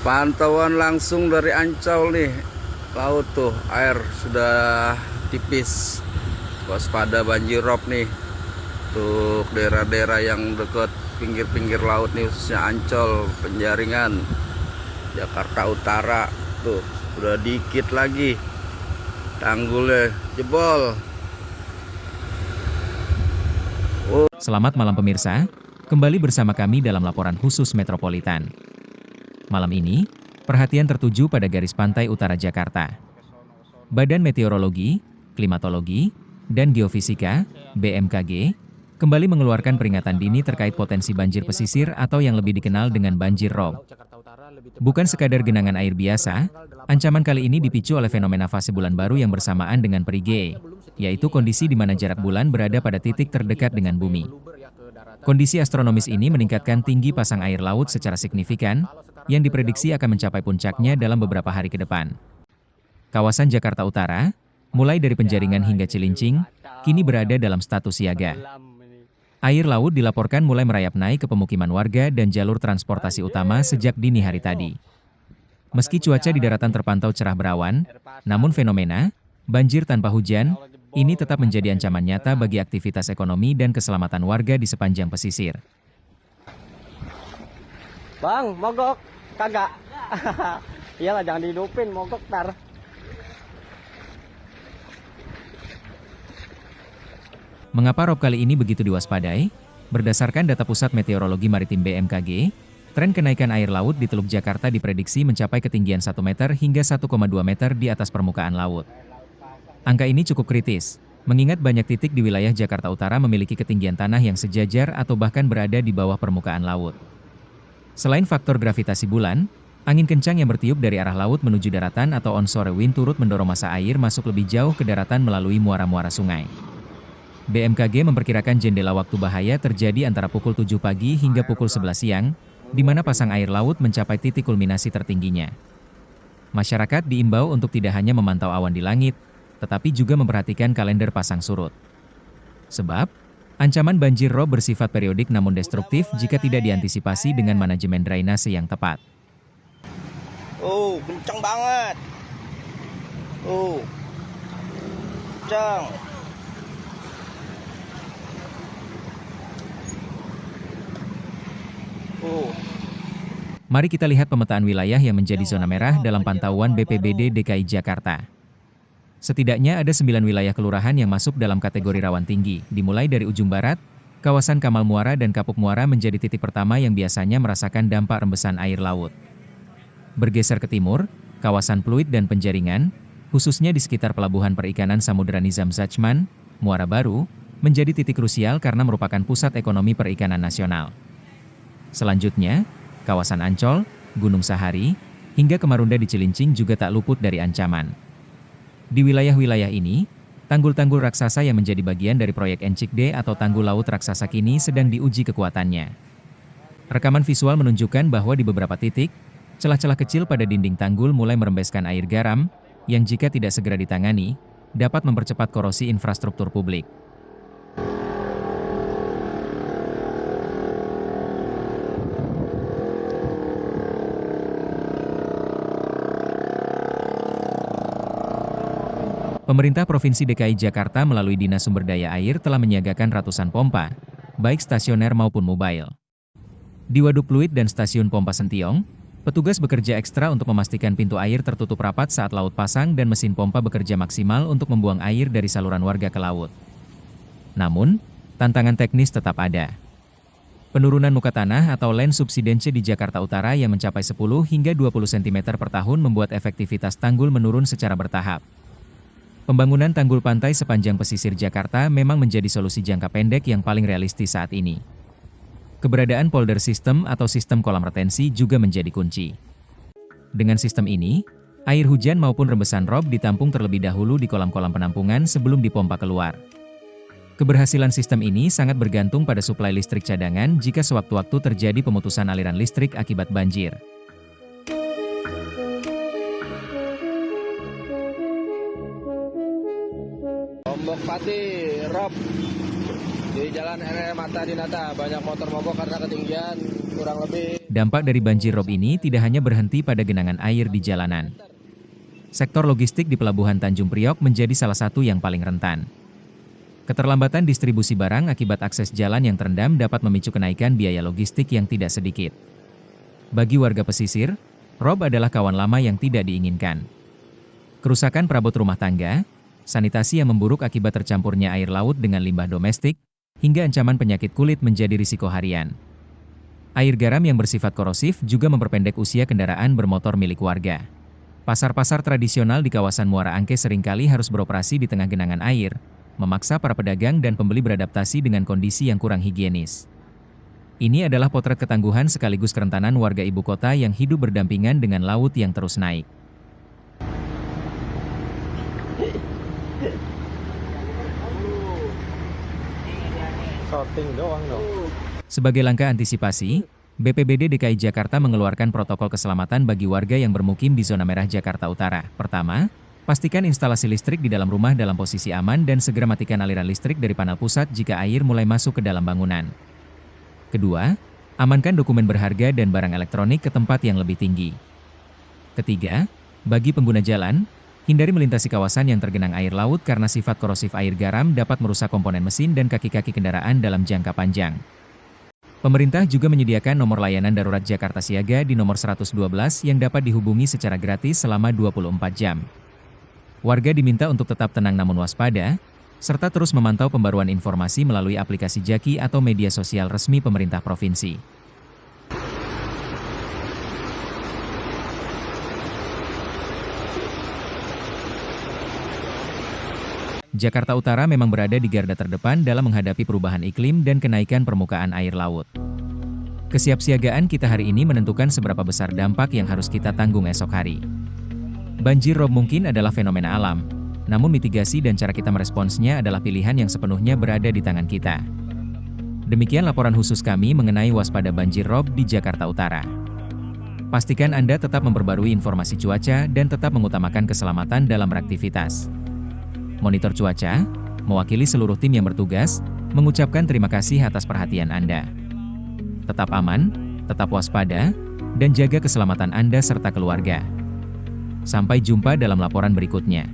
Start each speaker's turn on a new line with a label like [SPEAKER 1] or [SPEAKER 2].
[SPEAKER 1] Pantauan langsung dari Ancol nih, laut tuh, air sudah tipis. Waspada banjir rob nih. Untuk daerah-daerah yang dekat pinggir-pinggir laut nih, khususnya Ancol, Penjaringan, Jakarta Utara. Tuh, udah dikit lagi tanggulnya jebol.
[SPEAKER 2] Selamat malam pemirsa, kembali bersama kami dalam laporan khusus Metropolitan. Malam ini, perhatian tertuju pada garis pantai utara Jakarta. Badan Meteorologi, Klimatologi, dan Geofisika, BMKG, kembali mengeluarkan peringatan dini terkait potensi banjir pesisir atau yang lebih dikenal dengan banjir rob. Bukan sekadar genangan air biasa, ancaman kali ini dipicu oleh fenomena fase bulan baru yang bersamaan dengan perigee, yaitu kondisi di mana jarak bulan berada pada titik terdekat dengan bumi. Kondisi astronomis ini meningkatkan tinggi pasang air laut secara signifikan, yang diprediksi akan mencapai puncaknya dalam beberapa hari ke depan. Kawasan Jakarta Utara, mulai dari Penjaringan hingga Cilincing, kini berada dalam status siaga. Air laut dilaporkan mulai merayap naik ke pemukiman warga dan jalur transportasi utama sejak dini hari tadi. Meski cuaca di daratan terpantau cerah berawan, namun fenomena banjir tanpa hujan ini tetap menjadi ancaman nyata bagi aktivitas ekonomi dan keselamatan warga di sepanjang pesisir.
[SPEAKER 3] Bang, mogok. Kagak. Iyalah, jangan dihidupin, mogok tar.
[SPEAKER 2] Mengapa rob kali ini begitu diwaspadai? Berdasarkan data Pusat Meteorologi Maritim BMKG, tren kenaikan air laut di Teluk Jakarta diprediksi mencapai ketinggian 1 meter hingga 1,2 meter di atas permukaan laut. Angka ini cukup kritis, mengingat banyak titik di wilayah Jakarta Utara memiliki ketinggian tanah yang sejajar atau bahkan berada di bawah permukaan laut. Selain faktor gravitasi bulan, angin kencang yang bertiup dari arah laut menuju daratan atau onshore wind turut mendorong massa air masuk lebih jauh ke daratan melalui muara-muara sungai. BMKG memperkirakan jendela waktu bahaya terjadi antara pukul 7 pagi hingga pukul 11 siang, di mana pasang air laut mencapai titik kulminasi tertingginya. Masyarakat diimbau untuk tidak hanya memantau awan di langit, tetapi juga memperhatikan kalender pasang surut. Sebab, ancaman banjir rob bersifat periodik namun destruktif jika tidak diantisipasi dengan manajemen drainase yang tepat.
[SPEAKER 3] Kenceng banget. Kenceng.
[SPEAKER 2] Mari kita lihat pemetaan wilayah yang menjadi zona merah dalam pantauan BPBD DKI Jakarta. Setidaknya ada 9 wilayah kelurahan yang masuk dalam kategori rawan tinggi, dimulai dari ujung barat, kawasan Kamal Muara dan Kapuk Muara menjadi titik pertama yang biasanya merasakan dampak rembesan air laut. Bergeser ke timur, kawasan Pluit dan Penjaringan, khususnya di sekitar Pelabuhan Perikanan Samudra Nizam Zachman, Muara Baru, menjadi titik krusial karena merupakan pusat ekonomi perikanan nasional. Selanjutnya, kawasan Ancol, Gunung Sahari, hingga ke Marunda di Cilincing juga tak luput dari ancaman. Di wilayah-wilayah ini, tanggul-tanggul raksasa yang menjadi bagian dari proyek Encikde atau tanggul laut raksasa kini sedang diuji kekuatannya. Rekaman visual menunjukkan bahwa di beberapa titik, celah-celah kecil pada dinding tanggul mulai merembeskan air garam, yang jika tidak segera ditangani, dapat mempercepat korosi infrastruktur publik. Pemerintah Provinsi DKI Jakarta melalui Dinas Sumber Daya Air telah menyiagakan ratusan pompa, baik stasioner maupun mobile. Di Waduk Pluit dan Stasiun Pompa Sentiong, petugas bekerja ekstra untuk memastikan pintu air tertutup rapat saat laut pasang dan mesin pompa bekerja maksimal untuk membuang air dari saluran warga ke laut. Namun, tantangan teknis tetap ada. Penurunan muka tanah atau land subsidence di Jakarta Utara yang mencapai 10 hingga 20 cm per tahun membuat efektivitas tanggul menurun secara bertahap. Pembangunan tanggul pantai sepanjang pesisir Jakarta memang menjadi solusi jangka pendek yang paling realistis saat ini. Keberadaan polder system atau sistem kolam retensi juga menjadi kunci. Dengan sistem ini, air hujan maupun rembesan rob ditampung terlebih dahulu di kolam-kolam penampungan sebelum dipompa keluar. Keberhasilan sistem ini sangat bergantung pada suplai listrik cadangan jika sewaktu-waktu terjadi pemutusan aliran listrik akibat banjir.
[SPEAKER 1] Lombok Pati, rob
[SPEAKER 4] Di Jalan RE Mata Dinata banyak motor mogok karena ketinggian kurang lebih.
[SPEAKER 2] Dampak dari banjir rob ini tidak hanya berhenti pada genangan air di jalanan. Sektor logistik di Pelabuhan Tanjung Priok menjadi salah satu yang paling rentan. Keterlambatan distribusi barang akibat akses jalan yang terendam dapat memicu kenaikan biaya logistik yang tidak sedikit. Bagi warga pesisir, rob adalah kawan lama yang tidak diinginkan. Kerusakan perabot rumah tangga, sanitasi yang memburuk akibat tercampurnya air laut dengan limbah domestik, hingga ancaman penyakit kulit menjadi risiko harian. Air garam yang bersifat korosif juga memperpendek usia kendaraan bermotor milik warga. Pasar-pasar tradisional di kawasan Muara Angke seringkali harus beroperasi di tengah genangan air, memaksa para pedagang dan pembeli beradaptasi dengan kondisi yang kurang higienis. Ini adalah potret ketangguhan sekaligus kerentanan warga ibu kota yang hidup berdampingan dengan laut yang terus naik.
[SPEAKER 3] Shooting doang dong.
[SPEAKER 2] Sebagai langkah antisipasi, BPBD DKI Jakarta mengeluarkan protokol keselamatan bagi warga yang bermukim di zona merah Jakarta Utara. Pertama, pastikan instalasi listrik di dalam rumah dalam posisi aman dan segera matikan aliran listrik dari panel pusat jika air mulai masuk ke dalam bangunan. Kedua, amankan dokumen berharga dan barang elektronik ke tempat yang lebih tinggi. Ketiga, bagi pengguna jalan, hindari melintasi kawasan yang tergenang air laut karena sifat korosif air garam dapat merusak komponen mesin dan kaki-kaki kendaraan dalam jangka panjang. Pemerintah juga menyediakan nomor layanan darurat Jakarta Siaga di nomor 112 yang dapat dihubungi secara gratis selama 24 jam. Warga diminta untuk tetap tenang namun waspada, serta terus memantau pembaruan informasi melalui aplikasi Jaki atau media sosial resmi pemerintah provinsi. Jakarta Utara memang berada di garda terdepan dalam menghadapi perubahan iklim dan kenaikan permukaan air laut. Kesiapsiagaan kita hari ini menentukan seberapa besar dampak yang harus kita tanggung esok hari. Banjir rob mungkin adalah fenomena alam, namun mitigasi dan cara kita meresponsnya adalah pilihan yang sepenuhnya berada di tangan kita. Demikian laporan khusus kami mengenai waspada banjir rob di Jakarta Utara. Pastikan Anda tetap memperbarui informasi cuaca dan tetap mengutamakan keselamatan dalam beraktivitas. Monitor cuaca, mewakili seluruh tim yang bertugas, mengucapkan terima kasih atas perhatian Anda. Tetap aman, tetap waspada, dan jaga keselamatan Anda serta keluarga. Sampai jumpa dalam laporan berikutnya.